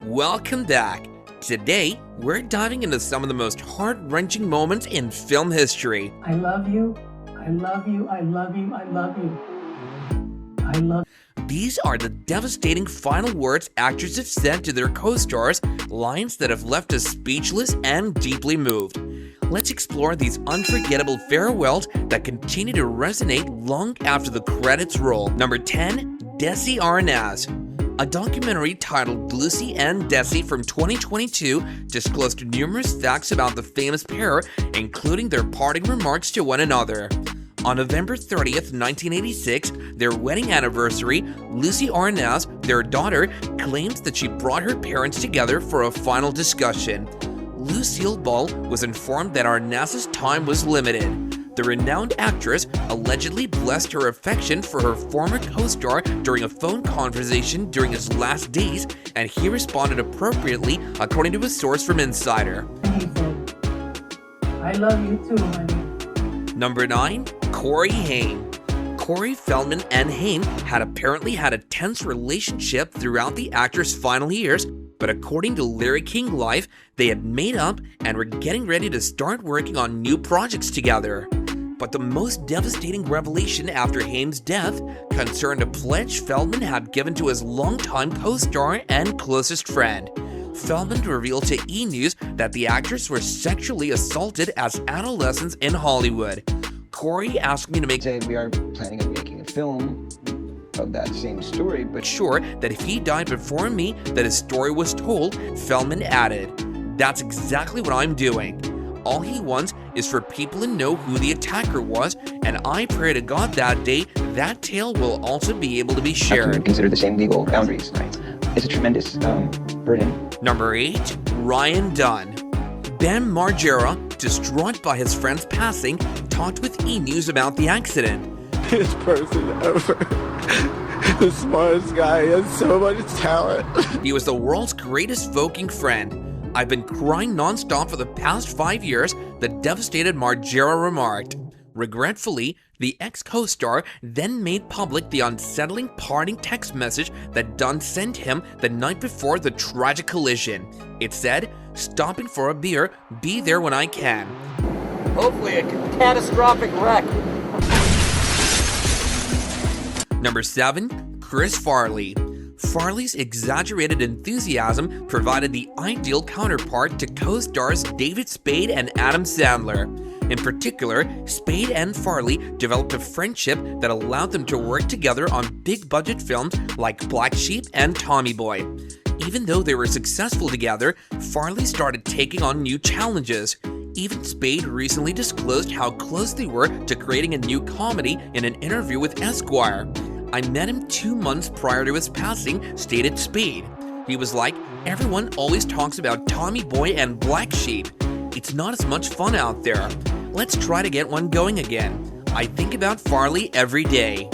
Welcome back. Today, we're diving into some of the most heart-wrenching moments in film history. I love you. I love you. I love you. I love you. I love you. These are the devastating final words actors have said to their co-stars, lines that have left us speechless and deeply moved. Let's explore these unforgettable farewells that continue to resonate long after the credits roll. Number 10, Desi Arnaz. A documentary titled Lucy and Desi from 2022 disclosed numerous facts about the famous pair, including their parting remarks to one another. On November 30th, 1986, their wedding anniversary, Lucy Arnaz, their daughter, claims that she brought her parents together for a final discussion. Lucille Ball was informed that Arnaz's time was limited. The renowned actress allegedly blessed her affection for her former co-star during a phone conversation during his last days, and he responded appropriately, according to a source from Insider. And he said, I love you too, honey. Number 9, Cory Hayne. Corey Feldman and Hayne had apparently had a tense relationship throughout the actor's final years, but according to Larry King Live, they had made up and were getting ready to start working on new projects together. But the most devastating revelation after Hayne's death concerned a pledge Feldman had given to his longtime co-star and closest friend. Feldman revealed to E! News that the actors were sexually assaulted as adolescents in Hollywood. Corey asked me to make We are planning on making a film of that same story, but sure that if he died before me, that his story was told. Feldman added, "That's exactly what I'm doing. All he wants is for people to know who the attacker was, and I pray to God that day that tale will also be able to be have to shared." consider the same legal boundaries. Right? It's a tremendous burden. Number 8, Ryan Dunn. Ben Margera, distraught by his friend's passing, talked with E! News about the accident. This person ever. The smartest guy, he has so much talent. He was the world's greatest voguing friend. "I've been crying nonstop for the past 5 years," the devastated Margera remarked. Regretfully, the ex-co-star then made public the unsettling parting text message that Dunn sent him the night before the tragic collision. It said, "Stopping for a beer, be there when I can." Hopefully a catastrophic wreck. Number 7, Chris Farley. Farley's exaggerated enthusiasm provided the ideal counterpart to co-stars David Spade and Adam Sandler. In particular, Spade and Farley developed a friendship that allowed them to work together on big-budget films like Black Sheep and Tommy Boy. Even though they were successful together, Farley started taking on new challenges. Even Spade recently disclosed how close they were to creating a new comedy in an interview with Esquire. "I met him 2 months prior to his passing," stated Spade. He was like, "Everyone always talks about Tommy Boy and Black Sheep. It's not as much fun out there. Let's try to get one going again. I think about Farley every day."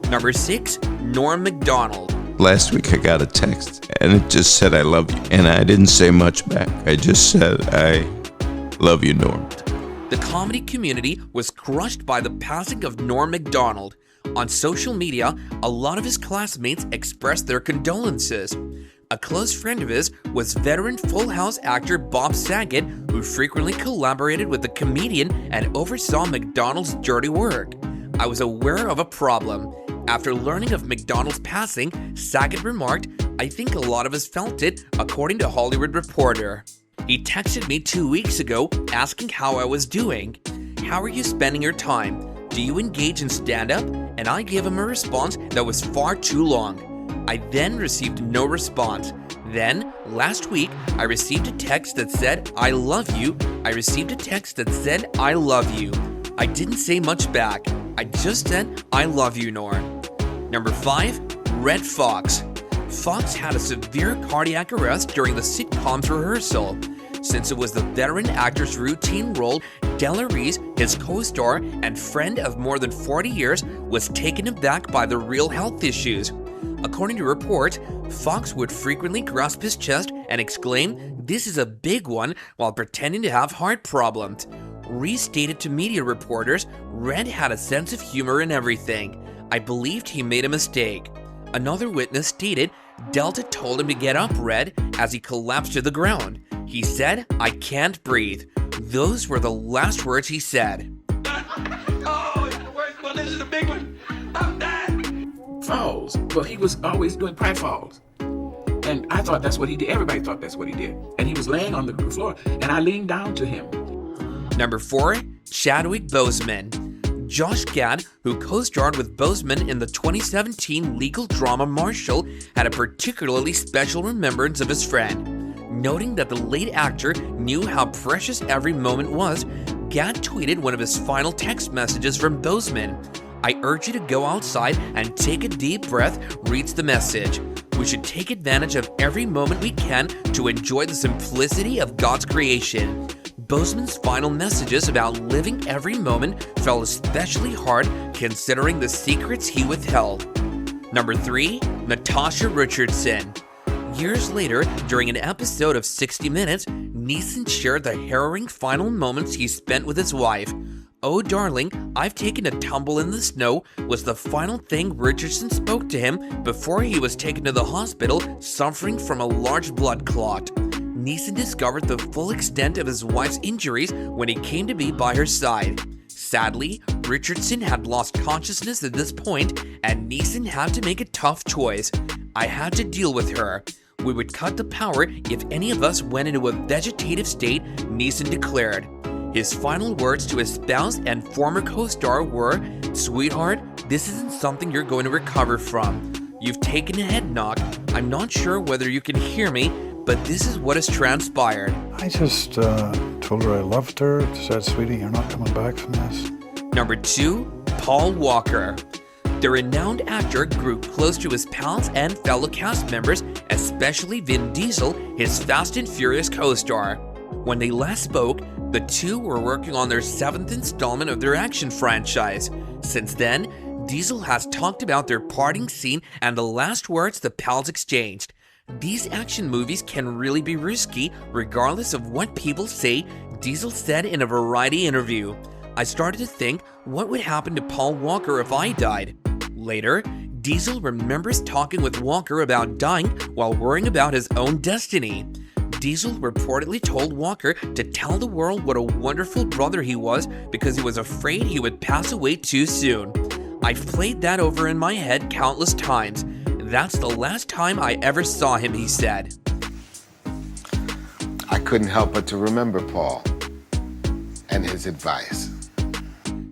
Number 6, Norm McDonald. Last week I got a text and it just said I love you, and I didn't say much back. I just said I love you, Norm. The comedy community was crushed by the passing of Norm MacDonald. On social media, a lot of his classmates expressed their condolences. A close friend of his was veteran Full House actor Bob Saget, who frequently collaborated with the comedian and oversaw MacDonald's dirty work. "I was aware of a problem. After learning of MacDonald's passing," Saget remarked, "I think a lot of us felt it," according to Hollywood Reporter. He texted me 2 weeks ago asking how I was doing. "How are you spending your time? Do you engage in stand-up?" And I gave him a response that was far too long. I then received no response. Then, last week, I received a text that said, "I love you." I received a text that said, "I love you." I didn't say much back. I just said, "I love you, Norm." Number 5, Redd Foxx. Foxx had a severe cardiac arrest during the sitcom's rehearsal. Since it was the veteran actor's routine role, Della Reese, his co-star and friend of more than 40 years, was taken aback by the real health issues. According to reports, Foxx would frequently grasp his chest and exclaim, "This is a big one," while pretending to have heart problems. Reese stated to media reporters, "Redd had a sense of humor in everything. I believed he made a mistake." Another witness stated, Delta told him to get up, Red, as he collapsed to the ground. He said, "I can't breathe." Those were the last words he said. Oh, it's the worst one. This is the big one. I'm dying. Falls. Well, he was always doing pratfalls. And I thought that's what he did. Everybody thought that's what he did. And he was laying on the floor, and I leaned down to him. Number 4, Chadwick Boseman. Josh Gad, who co-starred with Boseman in the 2017 legal drama Marshall, had a particularly special remembrance of his friend. Noting that the late actor knew how precious every moment was, Gad tweeted one of his final text messages from Boseman. "I urge you to go outside and take a deep breath," reads the message. "We should take advantage of every moment we can to enjoy the simplicity of God's creation." Boseman's final messages about living every moment fell especially hard considering the secrets he withheld. Number 3, Natasha Richardson. Years later, during an episode of 60 Minutes, Neeson shared the harrowing final moments he spent with his wife. "Oh darling, I've taken a tumble in the snow," was the final thing Richardson spoke to him before he was taken to the hospital suffering from a large blood clot. Neeson discovered the full extent of his wife's injuries when he came to be by her side. Sadly, Richardson had lost consciousness at this point, and Neeson had to make a tough choice. "I had to deal with her. We would cut the power if any of us went into a vegetative state," Neeson declared. His final words to his spouse and former co-star were, "Sweetheart, this isn't something you're going to recover from. You've taken a head knock. I'm not sure whether you can hear me, but this is what has transpired." I just told her I loved her, said, "Sweetie, you're not coming back from this." Number 2, Paul Walker. The renowned actor grew close to his pals and fellow cast members, especially Vin Diesel, his Fast and Furious co-star. When they last spoke, the two were working on their 7th installment of their action franchise. Since then, Diesel has talked about their parting scene and the last words the pals exchanged. "These action movies can really be risky, regardless of what people say," Diesel said in a Variety interview. "I started to think, what would happen to Paul Walker if I died?" Later, Diesel remembers talking with Walker about dying while worrying about his own destiny. Diesel reportedly told Walker to tell the world what a wonderful brother he was because he was afraid he would pass away too soon. "I've played that over in my head countless times. That's the last time I ever saw him," he said. I couldn't help but to remember Paul and his advice.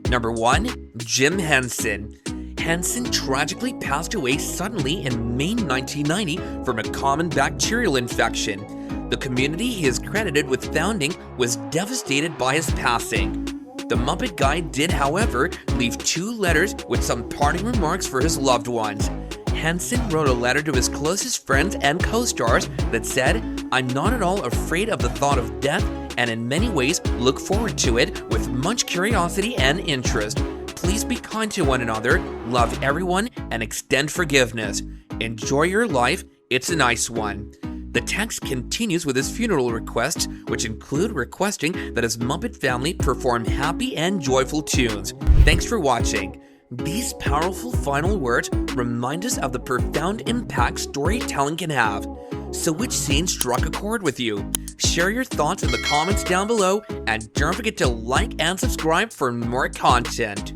Number 1, Jim Hansen. Hansen tragically passed away suddenly in May 1990 from a common bacterial infection. The community he is credited with founding was devastated by his passing. The Muppet Guy did, however, leave 2 letters with some parting remarks for his loved ones. Hansen wrote a letter to his closest friends and co-stars that said, "I'm not at all afraid of the thought of death, and in many ways look forward to it with much curiosity and interest. Please be kind to one another, love everyone, and extend forgiveness. Enjoy your life, it's a nice one." The text continues with his funeral requests, which include requesting that his Muppet family perform happy and joyful tunes. Thanks for watching. These powerful final words remind us of the profound impact storytelling can have. So which scene struck a chord with you? Share your thoughts in the comments down below, and don't forget to like and subscribe for more content.